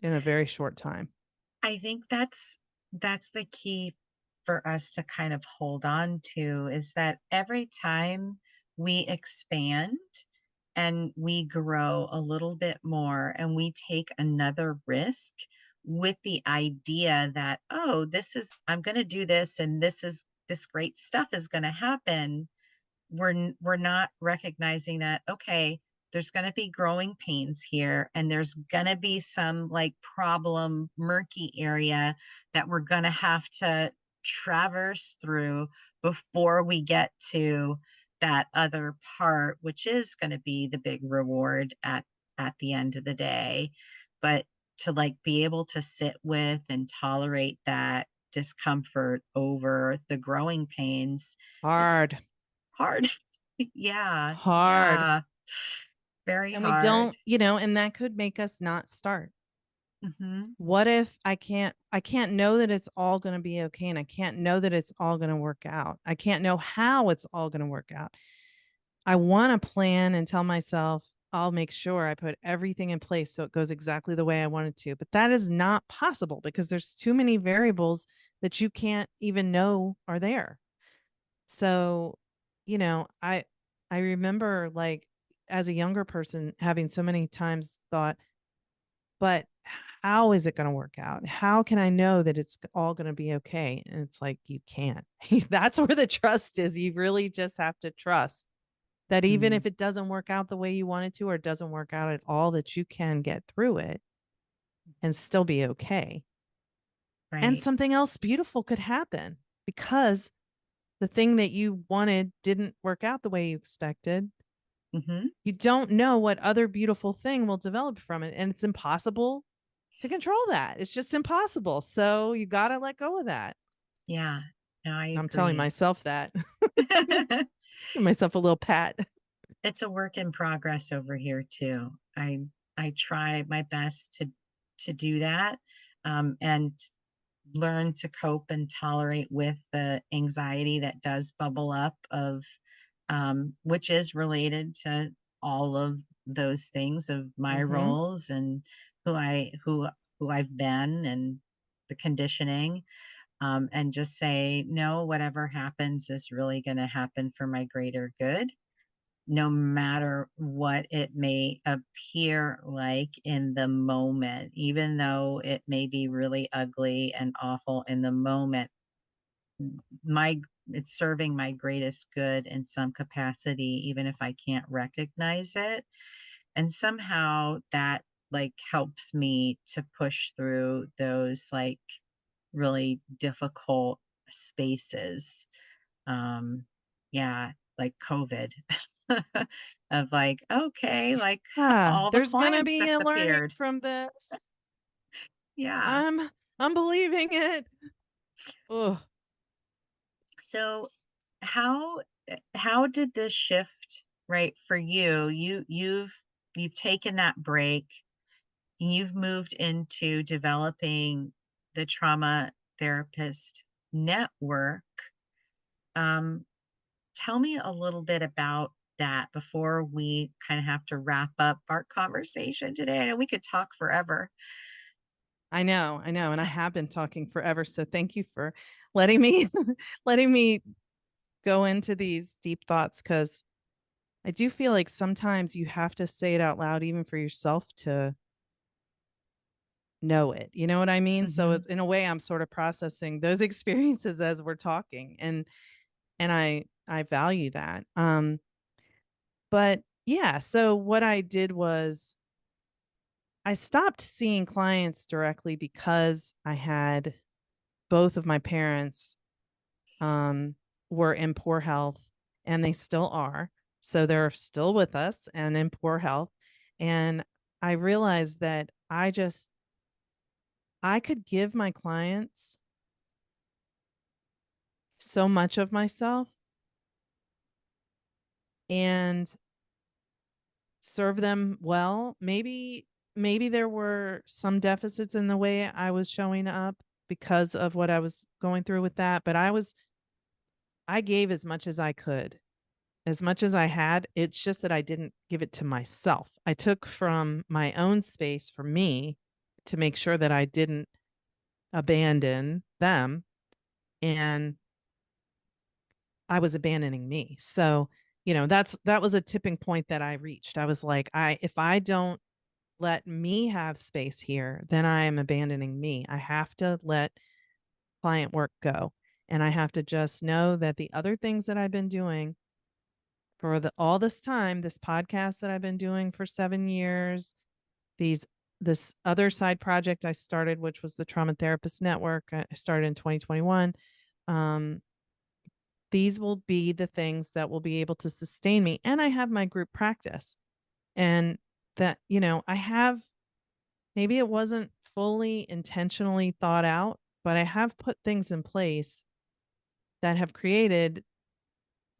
in a very short time. I think that's the key for us to kind of hold on to is that every time we expand and we grow a little bit more and we take another risk with the idea that, oh, I'm going to do this and this great stuff is going to happen, we're not recognizing that, okay, there's going to be growing pains here and there's going to be some like problem murky area that we're going to have to traverse through before we get to that other part, which is going to be the big reward at the end of the day. But to like be able to sit with and tolerate that discomfort over the growing pains is Hard, hard. Yeah, hard. yeah, very And we hard. don't, and that could make us not start. Mhm, What if I can't know that it's all going to be okay and I can't know that it's all going to work out. I can't know how it's all going to work out. I want to plan and tell myself I'll make sure I put everything in place so it goes exactly the way I want it to. But that is not possible because there's too many variables that you can't even know are there. So, you know, I I remember like as a younger person having so many times thought, but how is it going to work out? How can I know that it's all going to be okay? And it's like you can't. That's where the trust is. You really just have to trust that even mm, if it doesn't work out the way you want it to or it doesn't work out at all, that you can get through it and still be okay. And right. something else beautiful could happen because the thing that you wanted didn't work out the way you expected. Mhm, You don't know what other beautiful thing will develop from it. And it's impossible to control that. It's just impossible. So you got to let go of that. yeah. No, I I'm telling agree. myself that. Give myself a little pat. It's a work in progress over here too. I try my best to do that, and learn to cope and tolerate with the anxiety that does bubble up of which is related to all of those things of my Mm-hmm. roles and who I who I've been and the conditioning, and just say no, whatever happens is really going to happen for my greater good, no matter what it may appear like in the moment, even though it may be really ugly and awful in the moment. My It's serving my greatest good in some capacity, even if I can't recognize it. And somehow that like helps me to push through those like really difficult spaces. Um, yeah, like COVID. Of like, okay, like Ah, all the there's going to clients be a learning disappeared. from this. Yeah. I'm believing it. Oh, So how did this shift, right, for you? You've taken that break and you've moved into developing the trauma therapist network. Um, Tell me a little bit about that before we kind of have to wrap up our conversation today. I know we could talk forever. I know, and I have been talking forever. So thank you for letting me letting me go into these deep thoughts because I do feel like sometimes you have to say it out loud, even for yourself, to know it. You know what I mean? So Hmm. it's in a way I'm sort of processing those experiences as we're talking, and I value that. But yeah, so what I did was I stopped seeing clients directly because I had both of my parents um, were in poor health and they still are. So they're still with us and in poor health. And I realized that I could give my clients so much of myself and serve them well. Maybe there were some deficits in the way I was showing up because of what I was going through with that, but I gave as much as I could. As much as I had, it's just that I didn't give it to myself. I took from my own space for me to make sure that I didn't abandon them, and I was abandoning me. So, that was a tipping point that I reached. I was like, I if I don't let me have space here, then I am abandoning me. I have to let client work go. And I have to just know that the other things that I've been doing for all this time, this podcast that I've been doing for 7 years, these this other side project I started, which was the Trauma Therapist Network. I started in 2021. Um, these will be the things that will be able to sustain me. And I have my group practice. And that, I have, maybe it wasn't fully intentionally thought out, but I have put things in place that have created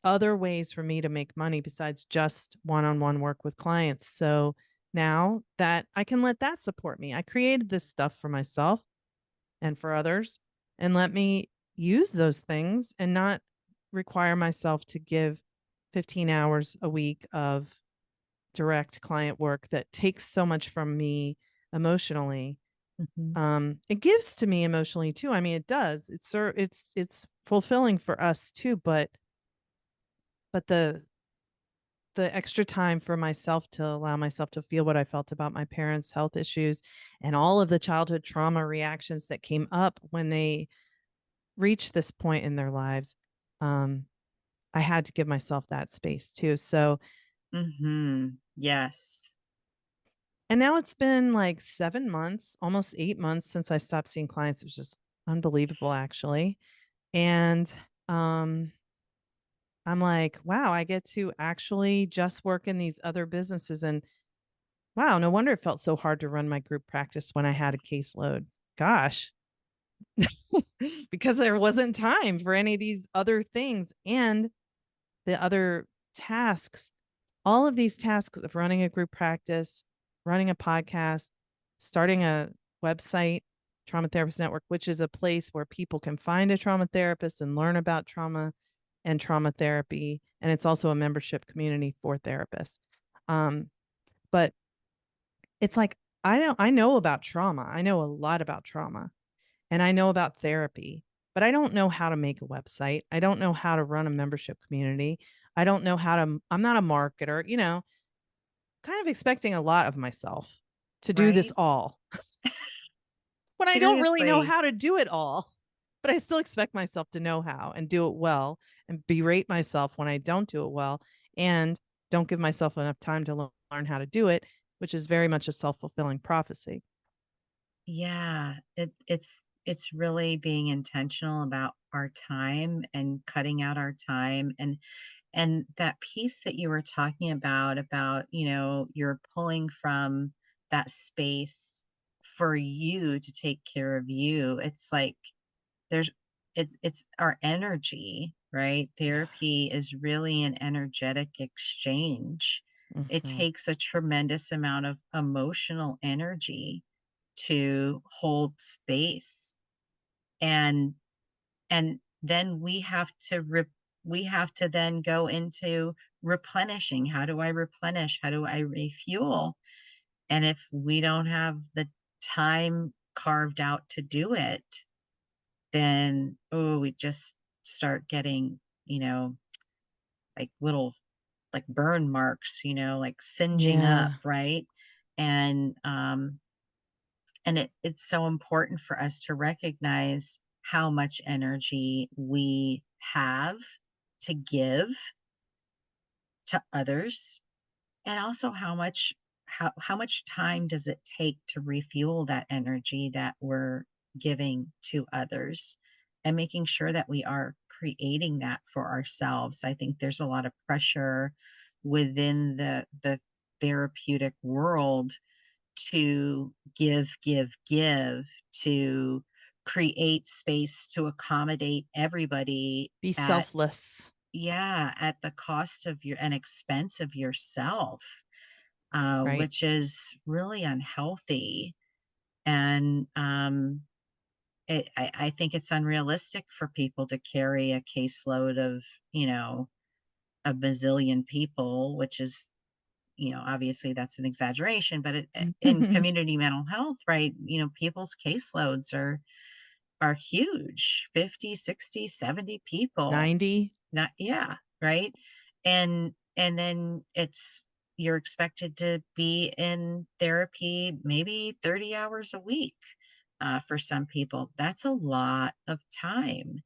other ways for me to make money besides just one-on-one work with clients. So now that I can let that support me, I created this stuff for myself and for others, and let me use those things and not require myself to give 15 hours a week of direct client work that takes so much from me emotionally. Mhm. It gives to me emotionally too. I mean, it does. It's fulfilling for us too, but the extra time for myself to allow myself to feel what I felt about my parents' health issues and all of the childhood trauma reactions that came up when they reached this point in their lives. Um, I had to give myself that space too. So, Mhm. Yes. and now it's been like 7 months, almost 8 months since I stopped seeing clients. It was just unbelievable, actually. And um, I'm like, wow, I get to actually just work in these other businesses. And wow, no wonder it felt so hard to run my group practice when I had a caseload. Gosh, because there wasn't time for any of these other things and the other tasks. All of these tasks of running a group practice, running a podcast, starting a website, Trauma Therapist Network, which is a place where people can find a trauma therapist and learn about trauma and trauma therapy. And it's also a membership community for therapists. But it's like I know about trauma. I know a lot about trauma and I know about therapy, but I don't know how to make a website. I don't know how to run a membership community. I don't know how to I'm not a marketer, kind of expecting a lot of myself to do this Right? all when I don't really know Seriously. how to do it all. But I still expect myself to know how and do it well and berate myself when I don't do it well and don't give myself enough time to learn how to do it, which is very much a self-fulfilling prophecy. Yeah, it's really being intentional about our time and cutting out our time and that piece that you were talking about, you're pulling from that space for you to take care of you. It's like there's it's our energy, right? Therapy is really an energetic exchange. It Mhm. takes a tremendous amount of emotional energy to hold space and then we have to then go into replenishing. How do I replenish? How do I refuel? And if we don't have the time carved out to do it, then we just start getting, like little like burn marks, like singeing up, Yeah. right? And it's so important for us to recognize how much energy we have to give to others and also how much time does it take to refuel that energy that we're giving to others and making sure that we are creating that for ourselves. I think there's a lot of pressure within the therapeutic world to give, to create space to accommodate everybody Be at, selfless. yeah, at the cost of your and expense of yourself, Right. which is really unhealthy. And I think it's unrealistic for people to carry a caseload of, a bazillion people, which is, obviously that's an exaggeration, but in community mental health, right? People's caseloads are huge, 50, 60, 70 people. 90. Not, yeah, right? And then you're expected to be in therapy maybe 30 hours a week. For some people, that's a lot of time.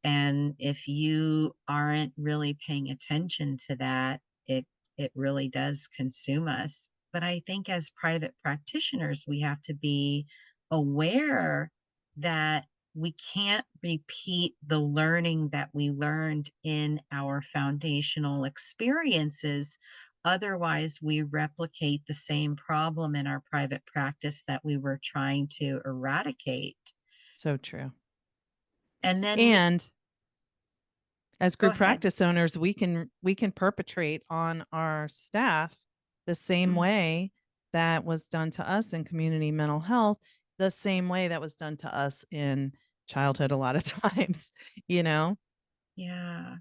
And if you aren't really paying attention to that, it really does consume us. But I think as private practitioners, we have to be aware that we can't repeat the learning that we learned in our foundational experiences. Otherwise, we replicate the same problem in our private practice that we were trying to eradicate. So true. And then And as go group ahead. practice owners, we can perpetrate on our staff the same Mhm. way that was done to us in community mental health, the same way that was done to us in childhood a lot of times, you know? Yeah,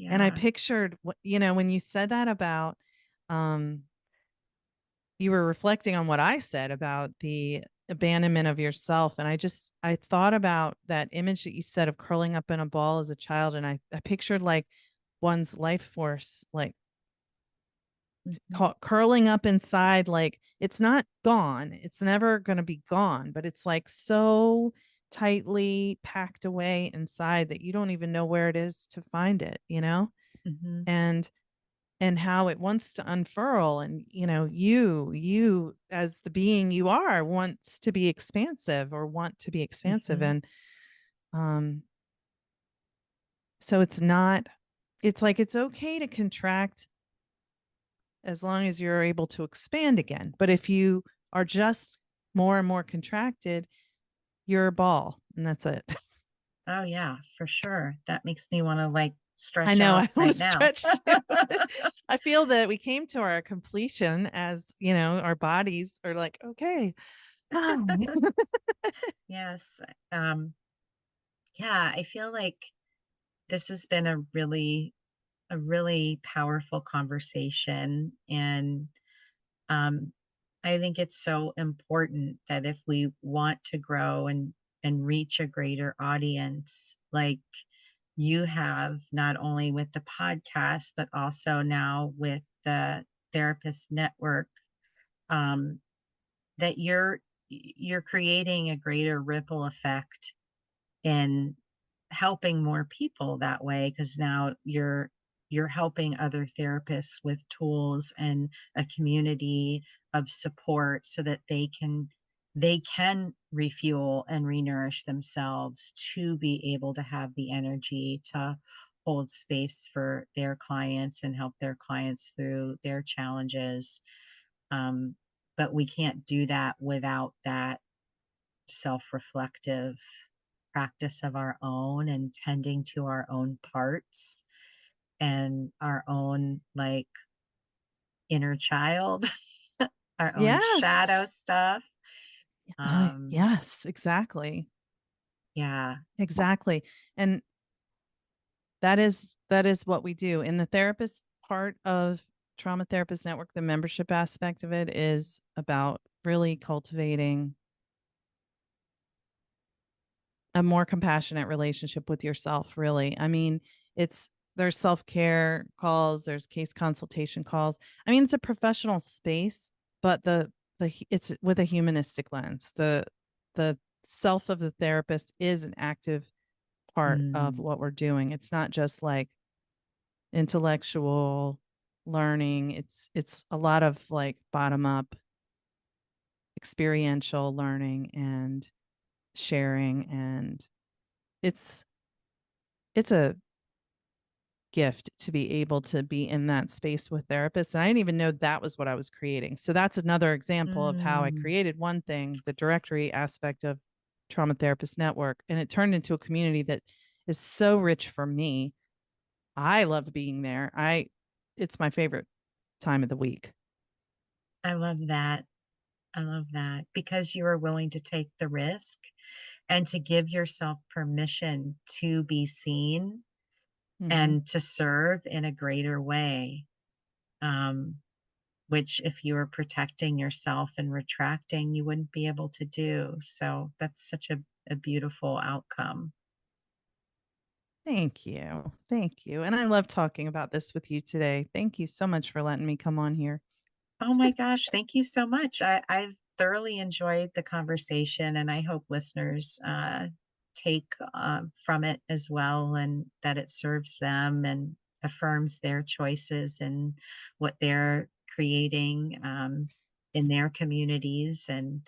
And I yeah. pictured what, when you said that about, um, you were reflecting on what I said about the abandonment of yourself. And I thought about that image that you said of curling up in a ball as a child. And I pictured like one's life force, like Mhm, curling up inside, like it's not gone. It's never going to be gone, but it's like so tightly packed away inside that you don't even know where it is to find it, mhm, and how it wants to unfurl. And you as the being you are wants to be expansive, or want to be expansive. mhm. And um so it's like it's okay to contract as long as you're able to expand again. But if you are just more and more contracted, you're a ball, and that's it. Oh, yeah, for sure. That makes me wanna, like, I stretch know, out I want to right now. stretch too. I feel that we came to our completion, as our bodies are like, okay. Ah. Yes, um, yeah, I feel like this has been a really powerful conversation, and, um, I think it's so important that if we want to grow and reach a greater audience, like you have, not only with the podcast, but also now with the therapist network, um, that you're creating a greater ripple effect in helping more people that way, because now you're helping other therapists with tools and a community of support so that they can refuel and renourish themselves to be able to have the energy to hold space for their clients and help their clients through their challenges. um, but we can't do that without that self-reflective practice of our own and tending to our own parts and our own, like, inner child, our own shadow Yes. stuff. Um, Yes, exactly. yeah. Exactly. And that is what we do. In the therapist part of Trauma Therapist Network, the membership aspect of it is about really cultivating a more compassionate relationship with yourself, really. I mean, it's there's self-care calls, there's case consultation calls. I mean, it's a professional space, but it's with a humanistic lens. The self of the therapist is an active part of Mm, what we're doing. It's not just like intellectual learning. It's a lot of like bottom up experiential learning and sharing, and it's it's a gift to be able to be in that space with therapists. And I didn't even know that was what I was creating. So that's another example of how I mm, created one thing, the directory aspect of Trauma Therapist Network, and it turned into a community that is so rich for me. I love being there. I It's my favorite time of the week. I love that. I love that because you are willing to take the risk and to give yourself permission to be seen Mhm. and to serve in a greater way. Um, which, if you were protecting yourself and retracting, you wouldn't be able to do. So that's such a beautiful outcome. Thank you. Thank you. And I love talking about this with you today. Thank you so much for letting me come on here. Oh my gosh, thank you so much. I've thoroughly enjoyed the conversation, and I hope listeners take from it as well, and that it serves them and affirms their choices and what they're creating in their communities. And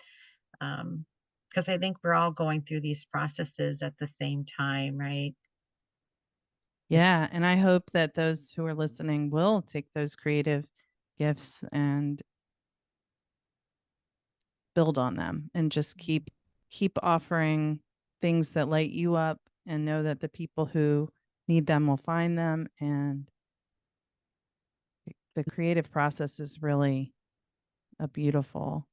because I think we're all going through these processes at the same time, right? Yeah. And I hope that those who are listening will take those creative gifts and build on them and just keep offering things that light you up, and know that the people who need them will find them. And the creative process is really a beautiful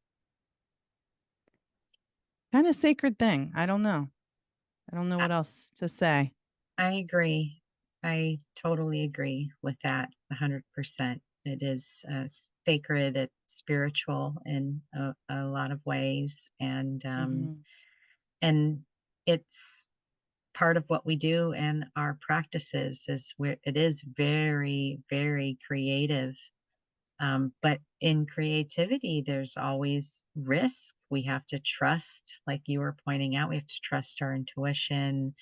kind of sacred thing. I don't know I, what else to say. I agree. I totally agree with that 100%. It is sacred, it's spiritual in a lot of ways, Hmm. and it's part of what we do and our practices is where it is very, very creative. But in creativity, there's always risk. We have to trust, like you were pointing out, we have to trust our intuition.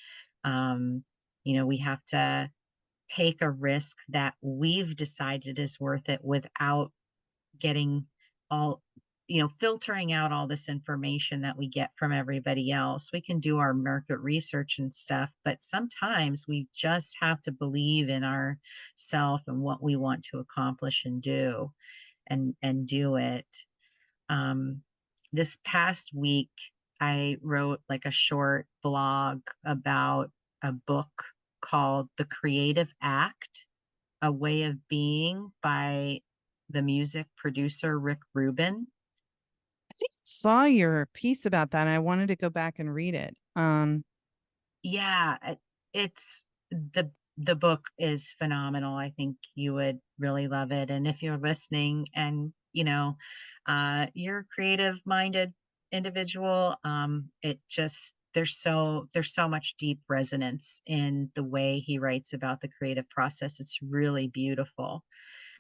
Um, we have to take a risk that we've decided is worth it without getting all, filtering out all this information that we get from everybody else. We can do our market research and stuff, but sometimes we just have to believe in ourself and what we want to accomplish and do and do it. Um, this past week, I wrote like a short blog about a book called The Creative Act, A Way of Being by the music producer Rick Rubin. I think I saw your piece about that, and I wanted to go back and read it. Yeah, it's the book is phenomenal. I think you would really love it. And if you're listening and you're a creative minded individual, it just there's so much deep resonance in the way he writes about the creative process. It's really beautiful.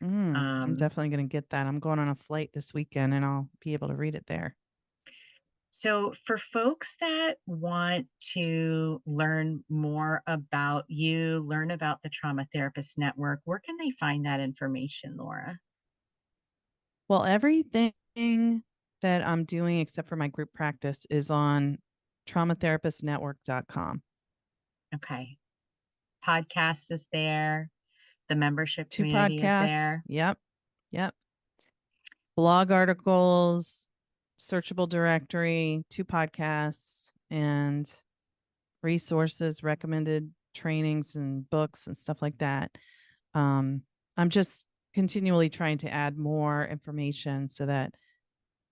I'm Um, definitely going to get that. I'm going on a flight this weekend, and I'll be able to read it there. So, for folks that want to learn more about you, learn about the Trauma Therapist Network, where can they find that information, Laura? Well, everything that I'm doing except for my group practice is on traumatherapistnetwork.com. Okay. Podcast is there, the membership Two community is podcasts. there. Yep. Yep. Blog articles, searchable directory, two podcasts, and resources, recommended trainings and books and stuff like that. Um, I'm just continually trying to add more information so that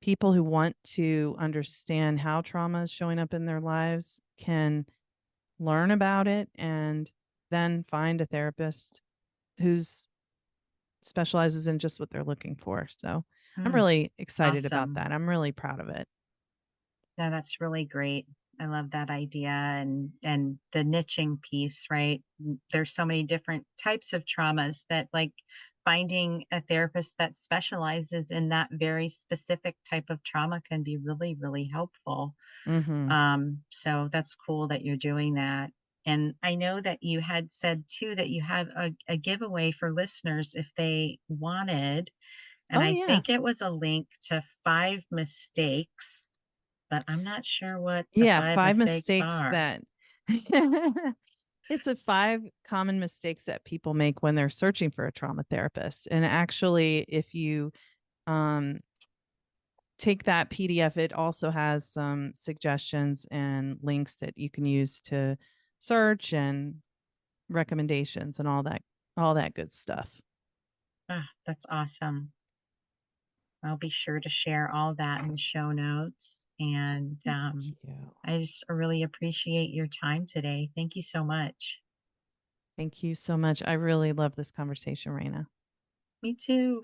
people who want to understand how trauma is showing up in their lives can learn about it and then find a therapist who's specializes in just what they're looking for. So I'm Mm, really excited about awesome. that. I'm really proud of it. Yeah, that's really great. I love that idea and the niching piece, right? There's so many different types of traumas that like finding a therapist that specializes in that very specific type of trauma can be really, really helpful. Hmm. So that's cool that you're doing that. And I know that you had said too that you had a giveaway for listeners if they wanted. And Oh, I yeah. think it was a link to 5 mistakes, but I'm not sure what the Yeah. five Five mistakes mistakes are. that it's a five common mistakes that people make when they're searching for a trauma therapist. And actually, if you um, take that PDF. It also has some suggestions and links that you can use to search and recommendations and all that good stuff. Ah, that's awesome. I'll be sure to share all that in the show notes. And Thank you. I just really appreciate your time today. Thank you so much. Thank you so much. I really love this conversation, Raina. Me too.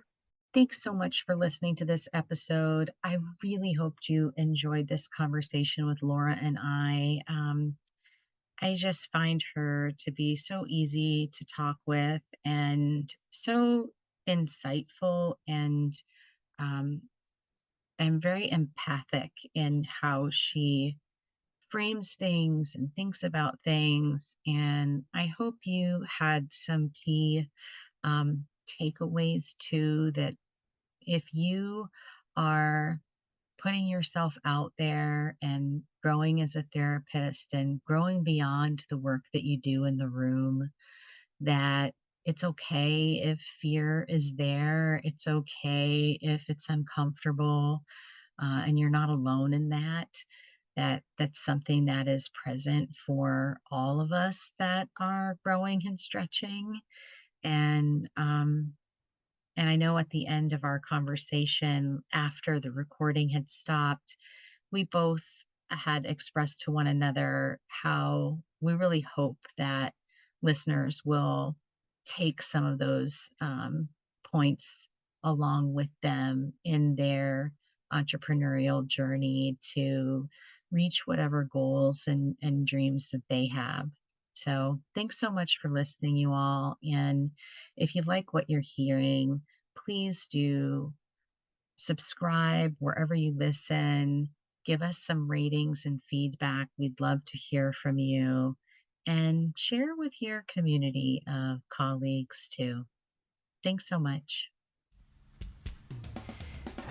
Thanks so much for listening to this episode. I really hoped you enjoyed this conversation with Laura and I. I just find her to be so easy to talk with and so insightful, and um, I'm very empathic in how she frames things and thinks about things. And I hope you had some key takeaways too, that if you are putting yourself out there and growing as a therapist and growing beyond the work that you do in the room, that it's okay if fear is there. It's okay if it's uncomfortable, and you're not alone in that. That's something that is present for all of us that are growing and stretching. And and I know at the end of our conversation, after the recording had stopped, we both had expressed to one another how we really hope that listeners will take some of those points along with them in their entrepreneurial journey to reach whatever goals and dreams that they have. So, thanks so much for listening, you all. And if you like what you're hearing, please do subscribe wherever you listen. Give us some ratings and feedback. We'd love to hear from you, and share with your community of colleagues too. Thanks so much.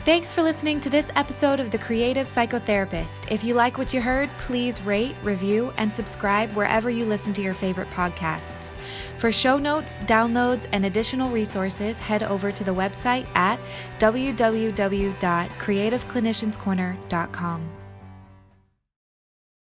Thanks for listening to this episode of The Creative Psychotherapist. If you like what you heard, please rate, review, and subscribe wherever you listen to your favorite podcasts. For show notes, downloads, and additional resources, head over to the website at www.creativeclinicianscorner.com.